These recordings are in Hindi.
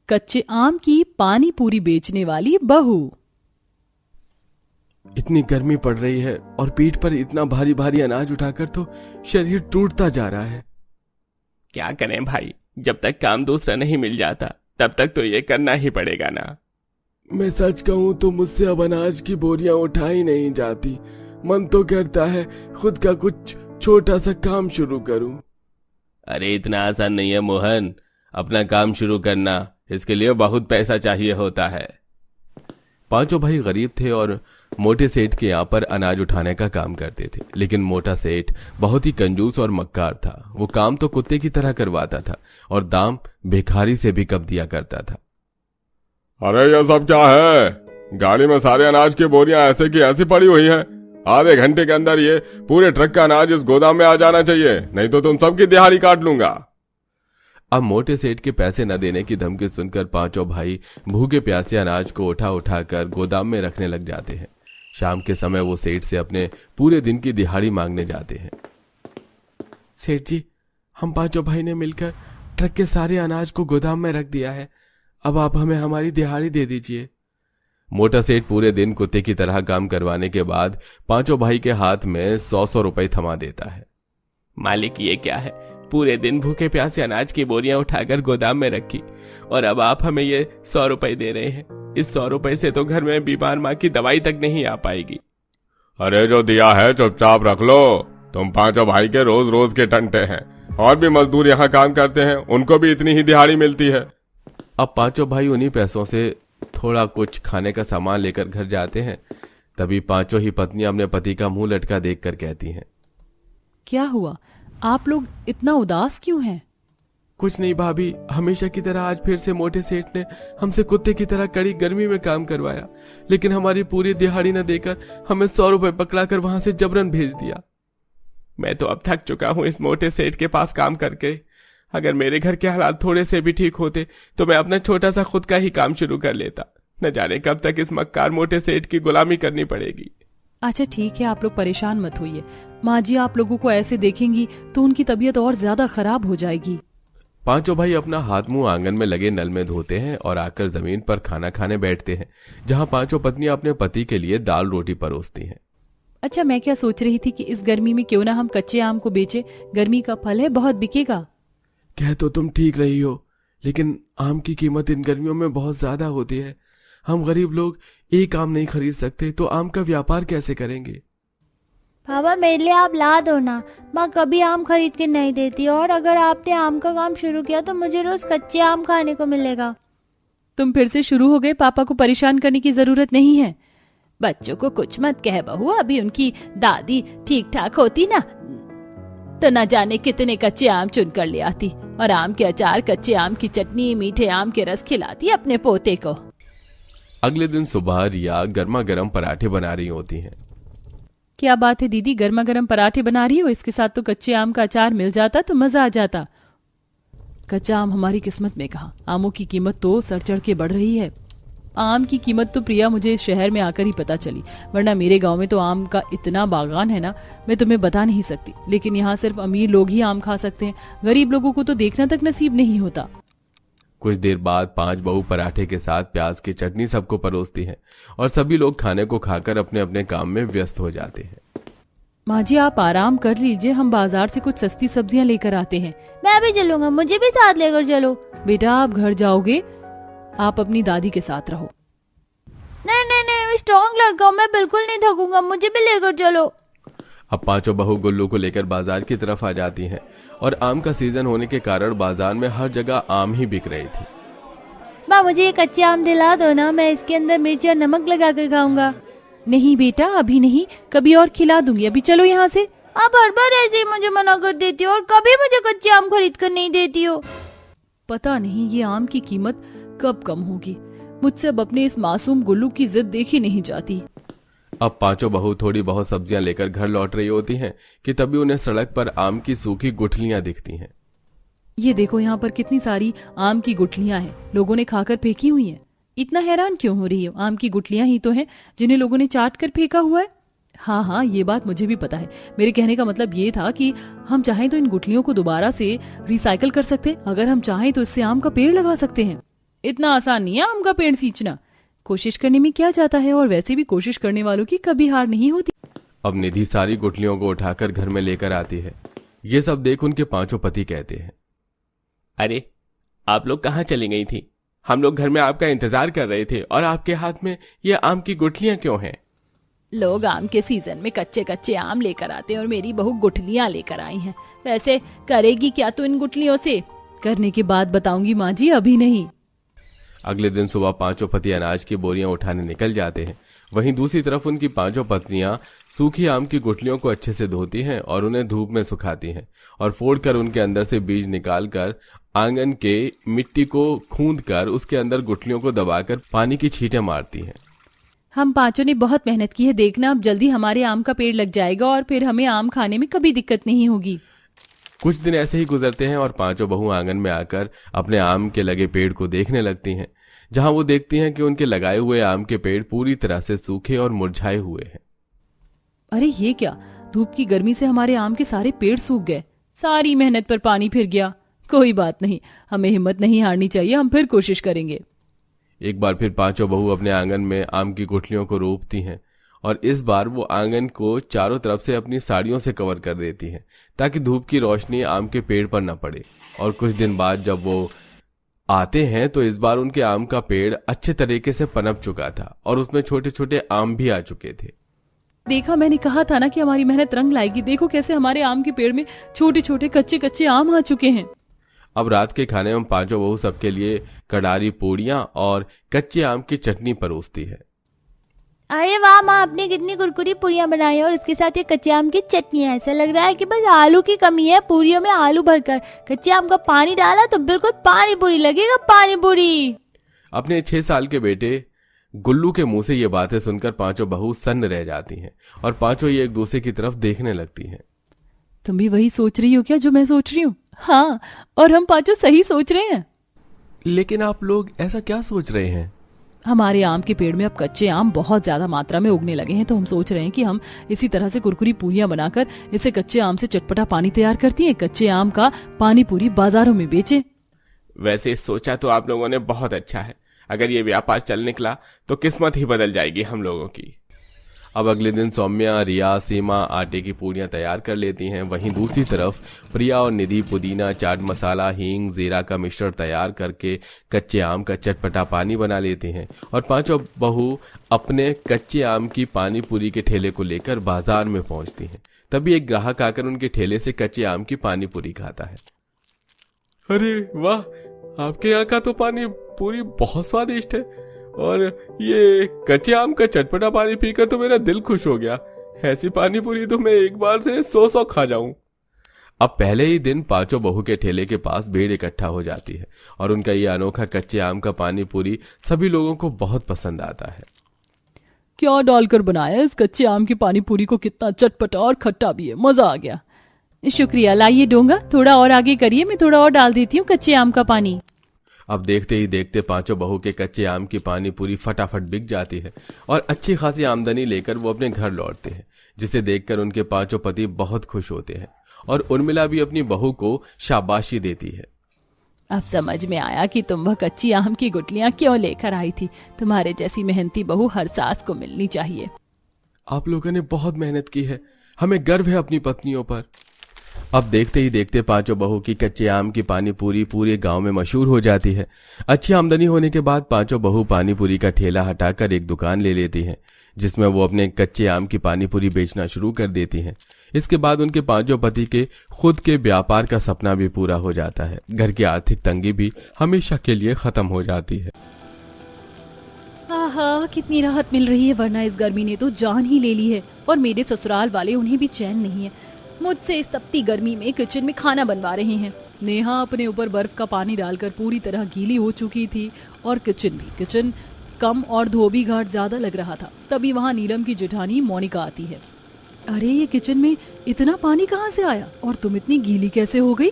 कच्चे आम की पानी पूरी बेचने वाली बहू। इतनी गर्मी पड़ रही है और पीठ पर इतना भारी भारी अनाज उठाकर तो शरीर टूटता जा रहा है। क्या करें भाई, जब तक काम दूसरा नहीं मिल जाता तब तक तो ये करना ही पड़ेगा ना। मैं सच कहूं तो मुझसे अब अनाज की बोरियां उठाई नहीं जाती। मन तो करता है खुद का कुछ छोटा सा काम शुरू करूं। अरे इतना आसान नहीं है मोहन, अपना काम शुरू करना, इसके लिए बहुत पैसा चाहिए होता है। पांचों भाई गरीब थे और मोटे सेठ के यहाँ पर अनाज उठाने का काम करते थे, लेकिन मोटा सेठ बहुत ही कंजूस और मक्कार था। वो काम तो कुत्ते की तरह करवाता था और दाम भिखारी से भी कम दिया करता था। अरे ये सब क्या है? गाड़ी में सारे अनाज की बोरियां ऐसे की ऐसी पड़ी हुई हैं। आधे घंटे के अंदर ये पूरे ट्रक का अनाज इस गोदाम में आ जाना चाहिए, नहीं तो तुम सबकी दिहाड़ी काट लूंगा। अब मोटे सेठ के पैसे न देने की धमकी सुनकर पांचों भाई भूखे प्यासे अनाज को उठा उठा कर गोदाम में रखने लग जाते हैं। शाम के समय वो सेठ से अपने पूरे दिन की दिहाड़ी मांगने जाते हैं। सेठ जी, हम पांचों भाई ने मिलकर ट्रक के सारे अनाज को गोदाम में रख दिया है, अब आप हमें हमारी दिहाड़ी दे दीजिए। मोटा सेठ पूरे दिन कुत्ते की तरह काम करवाने के बाद पांचों भाई के हाथ में 100 रुपए थमा देता है। मालिक ये क्या है, पूरे दिन भूखे प्यासे अनाज की बोरियां उठाकर गोदाम में रखी और अब आप हमें ये 100 रुपए दे रहे हैं। इस 100 रुपए से तो घर में बीमार माँ की दवाई तक नहीं आ पाएगी। अरे जो दिया है चुपचाप रख लो। तुम पांचों भाई के रोज रोज के टंटे हैं, और भी मजदूर यहाँ काम करते हैं, उनको भी इतनी ही दिहाड़ी मिलती है। अब पांचों भाई उन्हीं पैसों से थोड़ा कुछ खाने का सामान लेकर घर जाते हैं। तभी पांचों ही पत्नियां अपने पति का मुंह लटका देखकर कहती हैं, क्या हुआ, आप लोग इतना उदास क्यों हैं? कुछ नहीं भाभी, हमेशा की तरह आज फिर से मोटे सेठ ने हमसे कुत्ते की तरह कड़ी गर्मी में काम करवाया, लेकिन हमारी पूरी दिहाड़ी न देकर हमें 100 रुपए पकड़ाकर वहां से जबरन भेज दिया। मैं तो अब थक चुका हूँ इस मोटे सेठ के पास काम करके। अगर मेरे घर के हालात थोड़े से भी ठीक होते तो मैं अपना छोटा सा खुद का ही काम शुरू कर लेता। न जाने कब तक इस मक्कार मोटे सेठ की गुलामी करनी पड़ेगी। अच्छा ठीक है, आप लोग परेशान मत होइए। माँ जी आप लोगों को ऐसे देखेंगी तो उनकी तबीयत और ज्यादा खराब हो जाएगी। पांचों भाई अपना हाथ मुंह आंगन में लगे नल में धोते हैं और आकर जमीन पर खाना खाने बैठते हैं, जहां पांचों पत्नियां अपने पति के लिए दाल रोटी परोसती हैं। अच्छा मैं क्या सोच रही थी कि इस गर्मी में क्यों ना हम कच्चे आम को बेचे, गर्मी का फल है, बहुत बिकेगा। कह तो तुम ठीक रही हो, लेकिन आम की कीमत इन गर्मियों में बहुत ज्यादा होती है। हम गरीब लोग एक आम नहीं खरीद सकते तो आम का व्यापार कैसे करेंगे? पापा मेरे लिए आप ला दो ना, माँ कभी आम खरीद के नहीं देती, और अगर आपने आम का काम शुरू किया तो मुझे रोज कच्चे आम खाने को मिलेगा। तुम फिर से शुरू हो गए, पापा को परेशान करने की जरूरत नहीं है। बच्चों को कुछ मत कह बहू, अभी उनकी दादी ठीक ठाक होती ना तो न जाने कितने कच्चे आम चुन कर ले आती और आम के अचार, कच्चे आम की चटनी, मीठे आम के रस खिलाती अपने पोते को। अगले दिन सुबह रिया गर्मा गर्म पराठे बना रही होती हैं। क्या बात है दीदी, गर्मा गर्म पराठे बना रही हो? इसके साथ तो कच्चे आम का अचार मिल जाता तो मजा आ जाता। कच्चा आम हमारी किस्मत में कहाँ, आमों की कीमत तो सर चढ़ के बढ़ रही है। आम की कीमत तो प्रिया मुझे इस शहर में आकर ही पता चली, वरना मेरे गांव में तो आम का इतना बागान है ना, मैं तुम्हें बता नहीं सकती। लेकिन यहाँ सिर्फ अमीर लोग ही आम खा सकते हैं, गरीब लोगों को तो देखना तक नसीब नहीं होता। कुछ देर बाद 5 बहू पराठे के साथ प्याज की चटनी सबको परोसती हैं और सभी लोग खाने को खाकर अपने अपने काम में व्यस्त हो जाते हैं। माँ जी आप आराम कर लीजिए, हम बाजार से कुछ सस्ती सब्जियाँ लेकर आते हैं। मैं भी चलूंगा, मुझे भी साथ लेकर चलो। बेटा आप घर जाओगे, आप अपनी दादी के साथ रहो। नहीं नहीं नहीं, मैं स्ट्रॉन्ग लड़का हूँ, मैं बिल्कुल नहीं थकूंगा, मुझे भी लेकर चलो। अब पांचों बहू गुल्लू को लेकर बाजार की तरफ आ जाती हैं और आम का सीजन होने के कारण बाजार में हर जगह आम ही बिक रही थी। माँ मुझे ये कच्चे आम दिला दो ना, मैं इसके अंदर मिर्च और नमक लगा कर खाऊंगा। नहीं बेटा अभी नहीं, कभी और खिला दूंगी, अभी चलो यहाँ से। आप हर बार ऐसे ही मुझे मना कर देती हो और कभी मुझे कच्चे आम खरीद कर नहीं देती हो। पता नहीं ये आम की कीमत कब कम होगी, मुझसे अब अपने इस मासूम गुल्लू की जिद देखी नहीं जाती। अब पांचों बहू थोड़ी बहुत सब्जियां लेकर घर लौट रही होती हैं कि तभी उन्हें सड़क पर आम की सूखी गुठलियां दिखती हैं। ये देखो यहाँ पर कितनी सारी आम की गुठलियां हैं, लोगों ने खाकर फेंकी हुई हैं। इतना हैरान क्यों हो रही हो, आम की गुठलियां ही तो हैं जिन्हें लोगों ने चाट कर फेंका हुआ है। हाँ हाँ ये बात मुझे भी पता है, मेरे कहने का मतलब ये था कि हम चाहें तो इन गुठलियों को दोबारा से रिसाइकल कर सकते हैं, अगर हम चाहें तो इससे आम का पेड़ लगा सकते हैं। इतना आसान नहीं है आम का पेड़ सींचना। कोशिश करने में क्या जाता है, और वैसे भी कोशिश करने वालों की कभी हार नहीं होती। अब निधि सारी गुठलियों को उठाकर घर में लेकर आती है। ये सब देख उनके पांचों पति कहते हैं, अरे आप लोग कहाँ चली गई थी? हम लोग घर में आपका इंतजार कर रहे थे, और आपके हाथ में ये आम की गुठलियां क्यों हैं? लोग आम के सीजन में कच्चे कच्चे आम लेकर आते हैं और मेरी बहू गुठलियां लेकर आई हैं। वैसे करेगी क्या तू इन गुठलियों से? करने के बाद बताऊंगी माँ जी, अभी नहीं। अगले दिन सुबह पांचों पति अनाज की बोरियां उठाने निकल जाते हैं। वहीं दूसरी तरफ उनकी पांचों पत्नियां सूखी आम की गुठलियों को अच्छे से धोती हैं और उन्हें धूप में सुखाती हैं और फोड़कर उनके अंदर से बीज निकालकर आंगन के मिट्टी को खूंदकर उसके अंदर गुठलियों को दबाकर पानी की छींटें मारती हैं। हम पांचों ने बहुत मेहनत की है, देखना अब जल्दी हमारे आम का पेड़ लग जाएगा और फिर हमें आम खाने में कभी दिक्कत नहीं होगी। कुछ दिन ऐसे ही गुजरते हैं और पांचों बहू आंगन में आकर अपने आम के लगे पेड़ को देखने लगती हैं, जहां वो देखती हैं कि उनके लगाए हुए आम के पेड़ पूरी तरह से सूखे और मुरझाए हुए हैं। अरे ये क्या, धूप की गर्मी से हमारे आम के सारे पेड़ सूख गए, सारी मेहनत पर पानी फिर गया। कोई बात नहीं, हमें हिम्मत नहीं हारनी चाहिए, हम फिर कोशिश करेंगे। एक बार फिर पांचों बहू अपने आंगन में आम की गुठलियों को रोपती हैं और इस बार वो आंगन को चारों तरफ से अपनी साड़ियों से कवर कर देती हैं ताकि धूप की रोशनी आम के पेड़ पर न पड़े। और कुछ दिन बाद जब वो आते हैं तो इस बार उनके आम का पेड़ अच्छे तरीके से पनप चुका था और उसमें छोटे छोटे आम भी आ चुके थे। देखा, मैंने कहा था ना कि हमारी मेहनत रंग लाएगी। देखो कैसे हमारे आम के पेड़ में छोटे छोटे कच्चे कच्चे आम आ चुके हैं। अब रात के खाने में पांचों बहू सबके लिए कड़ारी पूड़ियां और कच्चे आम की चटनी परोसती है। अरे वाह माँ, आपने कितनी कुरकुरी पूरियां बनाई है और उसके साथ ये कच्चे आम की चटनी है। ऐसा लग रहा है कि बस आलू की कमी है, पूरियों में आलू भरकर कच्चे आम का पानी डाला तो बिल्कुल पानी पूरी लगेगा, पानी पूरी। अपने 6 साल के बेटे गुल्लू के मुंह से ये बातें सुनकर पांचों बहू सन्न रह जाती हैं और पांचों ये एक दूसरे की तरफ देखने लगती हैं। तुम भी वही सोच रही हो क्या जो मैं सोच रही हूँ? हाँ, और हम पांचों सही सोच रहे हैं। लेकिन आप लोग ऐसा क्या सोच रहे हैं? हमारे आम के पेड़ में अब कच्चे आम बहुत ज्यादा मात्रा में उगने लगे हैं, तो हम सोच रहे हैं कि हम इसी तरह से कुरकुरी पूरियां बनाकर इसे कच्चे आम से चटपटा पानी तैयार करती हैं, कच्चे आम का पानी पूरी बाजारों में बेचें। वैसे सोचा तो आप लोगों ने बहुत अच्छा है। अगर ये व्यापार चल निकला तो किस्मत ही बदल जाएगी हम लोगों की। अब अगले दिन सौम्या, रिया, सीमा आटे की पूड़ियां तैयार कर लेती हैं। वहीं दूसरी तरफ प्रिया और निधि पुदीना, चाट मसाला, हींग, जीरा का मिश्रण तैयार करके कच्चे आम का चटपटा पानी बना लेती हैं और पांचों बहू अपने कच्चे आम की पानी पूरी के ठेले को लेकर बाजार में पहुंचती हैं। तभी एक ग्राहक आकर उनके ठेले से कच्चे आम की पानी पूरी खाता है। अरे वाह, आपके यहाँ का तो पानी पूरी बहुत स्वादिष्ट है, और ये कच्चे आम का चटपटा पानी पीकर तो मेरा दिल खुश हो गया। ऐसी पानी पूरी तो मैं एक बार से 100 खा जाऊं। अब पहले ही दिन पांचों बहू के ठेले के पास भीड़ इकट्ठा हो जाती है और उनका ये अनोखा कच्चे आम का पानी पूरी सभी लोगों को बहुत पसंद आता है। क्या डालकर बनाया इस कच्चे आम की पानी पूरी को, कितना चटपटा और खट्टा भी है, मजा आ गया। शुक्रिया, लाइए डोंगा, थोड़ा और आगे करिए, मैं थोड़ा और डाल देती हूँ कच्चे आम का पानी। अब देखते ही देखते पांचों बहू के कच्चे आम की पानी पूरी फटाफट बिक जाती है और अच्छी खासी आमदनी लेकर वो अपने घर लौटते हैं, जिसे देखकर उनके पांचों पति बहुत खुश होते हैं और उर्मिला भी अपनी बहू को शाबाशी देती है। अब समझ में आया कि तुम वह कच्ची आम की गुठलियां क्यों लेकर आई थी। तुम्हारे जैसी मेहनती बहू हर सास को मिलनी चाहिए। आप लोगों ने बहुत मेहनत की है, हमें गर्व है अपनी पत्नियों पर। अब देखते ही देखते पांचों बहू की कच्चे आम की पानी पूरी पूरे गांव में मशहूर हो जाती है। अच्छी आमदनी होने के बाद पांचों बहू पानी पूरी का ठेला हटाकर एक दुकान ले लेती हैं, जिसमें वो अपने कच्चे आम की पानी पूरी बेचना शुरू कर देती हैं। इसके बाद उनके पांचों पति के खुद के व्यापार का सपना भी पूरा हो जाता है। घर की आर्थिक तंगी भी हमेशा के लिए खत्म हो जाती है। आहा, कितनी राहत मिल रही है, वरना इस गर्मी ने तो जान ही ले ली है। और मेरे ससुराल वाले, उन्हें भी चैन नहीं है। मुझसे इस तपती गर्मी में किचन में खाना बनवा रहे हैं। नेहा अपने ऊपर बर्फ का पानी डालकर पूरी तरह गीली हो चुकी थी और किचन कम और धोबी घाट ज्यादा लग रहा था। तभी वहाँ नीलम की जेठानी मोनिका आती है। अरे, ये किचन में इतना पानी कहाँ से आया और तुम इतनी गीली कैसे हो गई?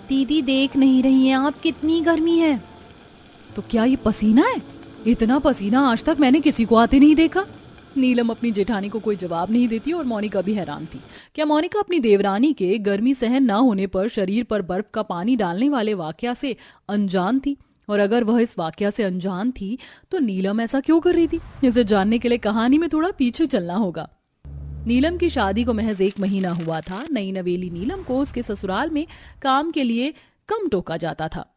दीदी देख नहीं रही हैं आप, कितनी गर्मी है। तो क्या ये पसीना है? इतना पसीना आज तक मैंने किसी को आते नहीं देखा। नीलम अपनी जेठानी को कोई जवाब नहीं देती और मोनिका भी हैरान थी। क्या मोनिका अपनी देवरानी के गर्मी सहन न होने पर शरीर पर बर्फ का पानी डालने वाले वाकया से अनजान थी? और अगर वह इस वाकया से अनजान थी तो नीलम ऐसा क्यों कर रही थी? इसे जानने के लिए कहानी में थोड़ा पीछे चलना होगा। नीलम की शादी को महज 1 महीना हुआ था। नई नवेली नीलम को उसके ससुराल में काम के लिए कम टोका जाता था।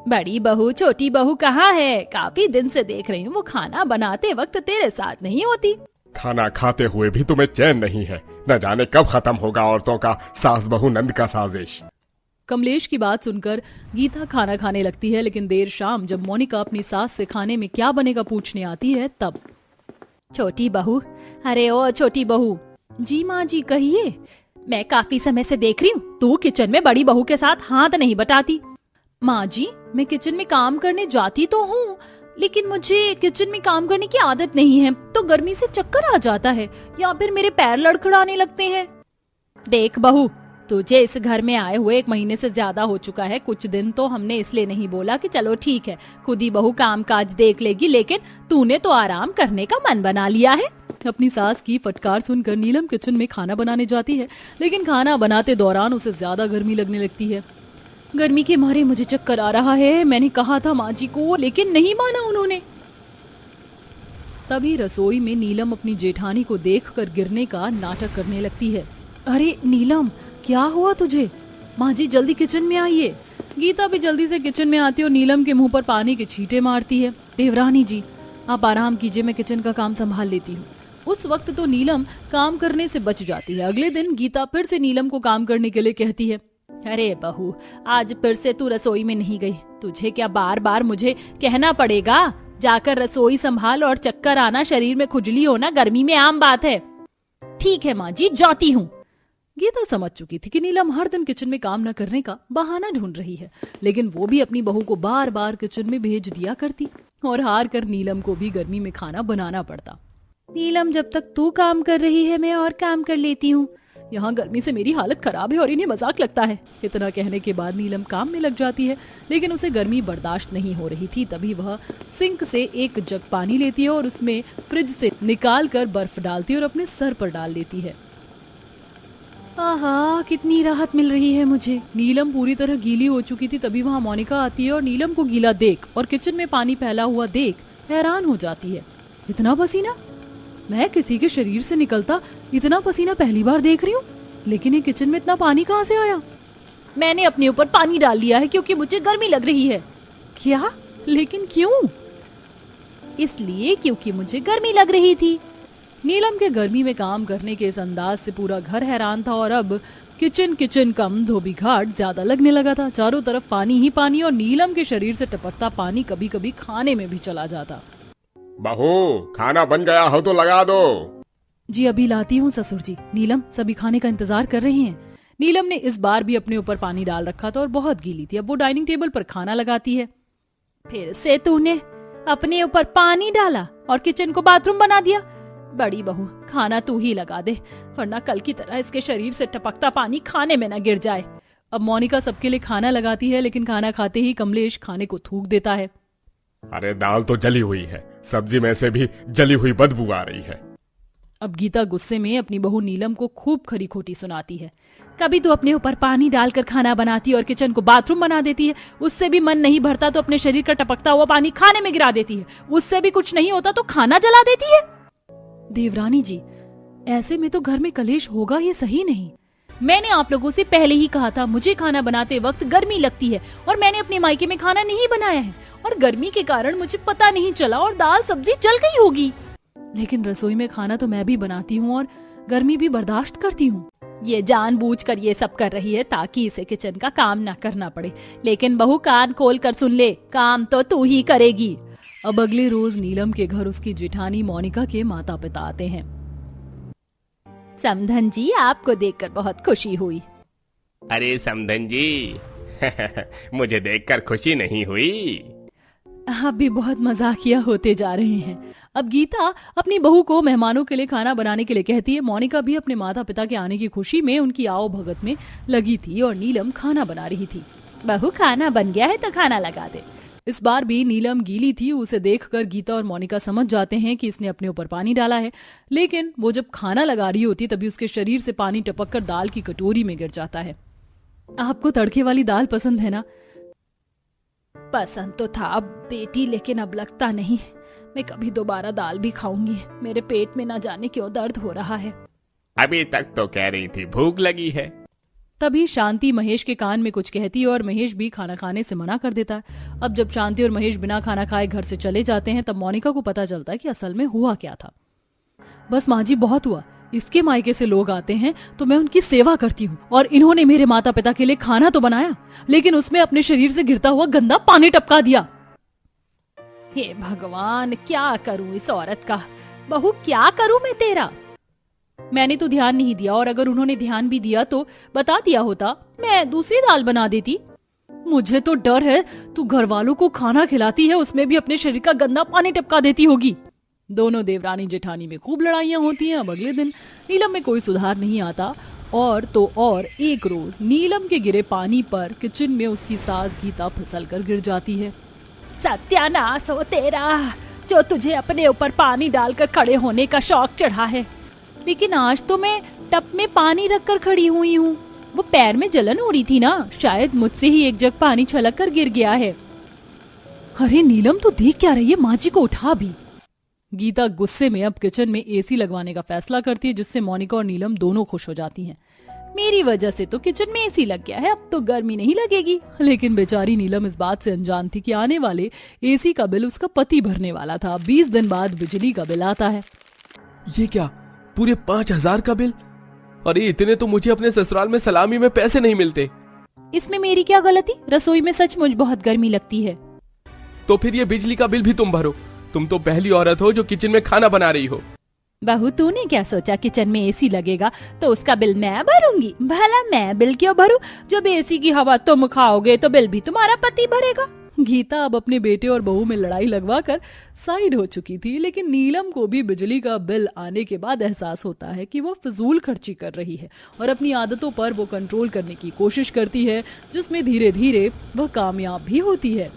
बड़ी बहू छोटी बहू कहाँ है? काफी दिन से देख रही हूँ, वो खाना बनाते वक्त तेरे साथ नहीं होती। खाना खाते हुए भी तुम्हें चैन नहीं है। न जाने कब खत्म होगा औरतों का सास बहू नंद का साजिश। कमलेश की बात सुनकर गीता खाना खाने लगती है, लेकिन देर शाम जब मोनिका अपनी सास से खाने में क्या बनेगा पूछने आती है तब। छोटी बहू, अरे ओ छोटी बहू। जी माँ जी कहिए। मैं काफी समय से देख रही हूँ तू किचन में बड़ी बहू के साथ हाथ नहीं बटाती। माँ जी, मैं किचन में काम करने जाती तो हूँ, लेकिन मुझे किचन में काम करने की आदत नहीं है, तो गर्मी से चक्कर आ जाता है या फिर मेरे पैर लड़खड़ाने लगते हैं। देख बहू, तुझे इस घर में आए हुए 1 महीने से ज्यादा हो चुका है। कुछ दिन तो हमने इसलिए नहीं बोला कि चलो ठीक है खुद ही बहू काम काज देख लेगी, लेकिन तूने तो आराम करने का मन बना लिया है। अपनी सास की फटकार सुनकर नीलम किचन में खाना बनाने जाती है, लेकिन खाना बनाते दौरान उसे ज्यादा गर्मी लगने लगती है। गर्मी के मारे मुझे चक्कर आ रहा है, मैंने कहा था माँ जी को, लेकिन नहीं माना उन्होंने। तभी रसोई में नीलम अपनी जेठानी को देखकर गिरने का नाटक करने लगती है। अरे नीलम, क्या हुआ तुझे? माँ जी जल्दी किचन में आइए। गीता भी जल्दी से किचन में आती है और नीलम के मुंह पर पानी के छींटे मारती है। देवरानी जी आप आराम कीजिए, मैं किचन का काम संभाल लेती हूँ। उस वक्त तो नीलम काम करने से बच जाती है। अगले दिन गीता फिर से नीलम को काम करने के लिए कहती है। अरे बहू, आज फिर से तू रसोई में नहीं गई। तुझे क्या बार बार मुझे कहना पड़ेगा? जाकर रसोई संभाल, और चक्कर आना, शरीर में खुजली होना गर्मी में आम बात है। ठीक है माँ जी, जाती हूँ। गीता समझ चुकी थी कि नीलम हर दिन किचन में काम न करने का बहाना ढूंढ रही है, लेकिन वो भी अपनी बहू को बार बार किचन में भेज दिया करती और हार कर नीलम को भी गर्मी में खाना बनाना पड़ता। नीलम, जब तक तू काम कर रही है मैं और काम कर लेती हूँ। यहाँ गर्मी से मेरी हालत खराब है और इन्हें मजाक लगता है। इतना कहने के बाद नीलम काम में लग जाती है, लेकिन उसे गर्मी बर्दाश्त नहीं हो रही थी। तभी वह सिंक से एक जग पानी लेती है और उसमें फ्रिज से निकाल कर बर्फ डालती है और अपने सर पर डाल लेती है। आहा, कितनी राहत मिल रही है मुझे। नीलम पूरी तरह गीली हो चुकी थी। तभी वहाँ मोनिका आती है और नीलम को गीला देख और किचन में पानी फैला हुआ देख हैरान हो जाती है। इतना पसीना? मैं किसी के शरीर से निकलता इतना पसीना पहली बार देख रही हूँ, लेकिन ये किचन में इतना पानी कहाँ से आया? मैंने अपने ऊपर पानी डाल लिया है क्योंकि मुझे गर्मी लग रही है। क्या? लेकिन क्यों? इसलिए क्योंकि मुझे गर्मी लग रही थी। नीलम के गर्मी में काम करने के इस अंदाज से पूरा घर हैरान था और अब किचन कम धोबी घाट ज्यादा लगने लगा था। चारों तरफ पानी ही पानी और नीलम के शरीर से टपकता पानी कभी कभी खाने में भी चला जाता। बहू, खाना बन गया हो तो लगा दो। जी अभी लाती हूँ ससुर जी। नीलम, सभी खाने का इंतजार कर रही हैं। नीलम ने इस बार भी अपने ऊपर पानी डाल रखा था और बहुत गीली थी। अब वो डाइनिंग टेबल पर खाना लगाती है। फिर से तूने अपने ऊपर पानी डाला और किचन को बाथरूम बना दिया। बड़ी बहू, खाना तू ही लगा दे, वरना कल की तरह इसके शरीर से टपकता पानी खाने में न गिर जाए। अब मोनिका सबके लिए खाना लगाती है, लेकिन खाना खाते ही कमलेश खाने को थूक देता है। अरे दाल तो जली हुई है, सब्जी में से भी जली हुई बदबू आ रही है। अब गीता गुस्से में अपनी बहू नीलम को खूब खरी खोटी सुनाती है। कभी तो अपने ऊपर पानी डालकर खाना बनाती है और किचन को बाथरूम बना देती है। उससे भी मन नहीं भरता तो अपने शरीर का टपकता हुआ पानी खाने में गिरा देती है। उससे भी कुछ नहीं होता तो खाना जला देती है। देवरानी जी, ऐसे में तो घर में कलेश होगा, ये सही नहीं। मैंने आप लोगों से पहले ही कहा था मुझे खाना बनाते वक्त गर्मी लगती है और मैंने अपने मायके में खाना नहीं बनाया है और गर्मी के कारण मुझे पता नहीं चला और दाल सब्जी जल गई होगी। लेकिन रसोई में खाना तो मैं भी बनाती हूँ और गर्मी भी बर्दाश्त करती हूँ। ये जानबूझकर ये सब कर रही है ताकि इसे किचन का काम ना करना पड़े। लेकिन बहू, कान खोल कर सुन ले, काम तो तू ही करेगी। अब अगले रोज नीलम के घर उसकी जेठानी मोनिका के माता पिता आते हैं। समधन जी, आपको देखकर बहुत खुशी हुई। अरे समधन जी मुझे देखकर खुशी नहीं हुई। आप भी बहुत मजाकिया होते जा रहे हैं। अब गीता अपनी बहू को मेहमानों के लिए खाना बनाने के लिए कहती है। मोनिका भी अपने माता पिता के आने की खुशी में उनकी आओ भगत में लगी थी और नीलम खाना बना रही थी। बहू, खाना बन गया है तो खाना लगा दे। इस बार भी नीलम गीली थी। उसे देखकर गीता और मोनिका समझ जाते हैं कि इसने अपने ऊपर पानी डाला है, लेकिन वो जब खाना लगा रही होती तभी उसके शरीर से पानी टपककर दाल की कटोरी में गिर जाता है। आपको तड़के वाली दाल पसंद है ना? पसंद तो था अब बेटी, लेकिन अब लगता नहीं मैं कभी दोबारा दाल भी खाऊंगी। मेरे पेट में ना जाने क्यों दर्द हो रहा है। अभी तक तो कह रही थी भूख लगी है। तभी शांति महेश के कान में कुछ कहती है और महेश भी खाना खाने से मना कर देता है। अब जब शांति और महेश बिना खाना खाए घर से चले जाते हैं तब मोनिका को पता चलता है कि असल में हुआ क्या था। बस माँ जी बहुत हुआ, इसके मायके से लोग आते हैं तो मैं उनकी सेवा करती हूँ और इन्होंने मेरे माता पिता के लिए खाना तो बनाया लेकिन उसमें अपने शरीर से गिरता हुआ गंदा पानी टपका दिया। हे भगवान, क्या करूं इस औरत का। बहू क्या करूं मैं तेरा। मैंने तो ध्यान नहीं दिया और अगर उन्होंने ध्यान भी दिया तो बता दिया होता, मैं दूसरी दाल बना देती। मुझे तो डर है तू घर वालों को खाना खिलाती है उसमें भी अपने शरीर का गंदा पानी टपका देती होगी। दोनों देवरानी जेठानी में खूब लड़ाइयां होती हैं। अब अगले दिन नीलम में कोई सुधार नहीं आता और तो और एक रोज नीलम के गिरे पानी पर किचन में उसकी सास गीता फिसल कर गिर जाती है। सत्यानाश हो तेरा, जो तुझे अपने ऊपर पानी डालकर खड़े होने का शौक चढ़ा है। लेकिन आज तो मैं टप में पानी रखकर खड़ी हुई हूँ। वो पैर में जलन हो रही थी ना, शायद मुझसे ही एक जग पानी छलक कर गिर गया है। अरे नीलम तो देख क्या रही है, माँ जी को उठा भी। गीता गुस्से में अब किचन में एसी लगवाने का फैसला करती है जिससे मोनिका और नीलम दोनों खुश हो जाती हैं। मेरी वजह से तो किचन में एसी लग गया है, अब तो गर्मी नहीं लगेगी। लेकिन बेचारी नीलम इस बात से अनजान थी कि आने वाले एसी का बिल उसका पति भरने वाला था। 20 दिन बाद बिजली का बिल आता है। ये क्या, पूरे 5,000 का बिल? अरे इतने तो मुझे अपने ससुराल में सलामी में पैसे नहीं मिलते। इसमें मेरी क्या गलती? रसोई में सचमुच बहुत गर्मी लगती है। तो फिर ये बिजली का बिल भी तुम भरो। तुम तो पहली औरत हो जो किचन में खाना बना रही हो। बहू तूने क्या सोचा किचन में एसी लगेगा तो उसका बिल मैं भरूंगी? भला मैं बिल क्यों भरूं? जब एसी की हवा तुम खाओगे तो बिल भी तुम्हारा पति भरेगा। गीता अब अपने बेटे और बहू में लड़ाई लगवाकर साइड हो चुकी थी लेकिन नीलम को भी बिजली का बिल आने के बाद एहसास होता है कि वो फिजूल खर्ची कर रही है और अपनी आदतों पर वो कंट्रोल करने की कोशिश करती है जिसमें धीरे धीरे वह कामयाब भी होती है।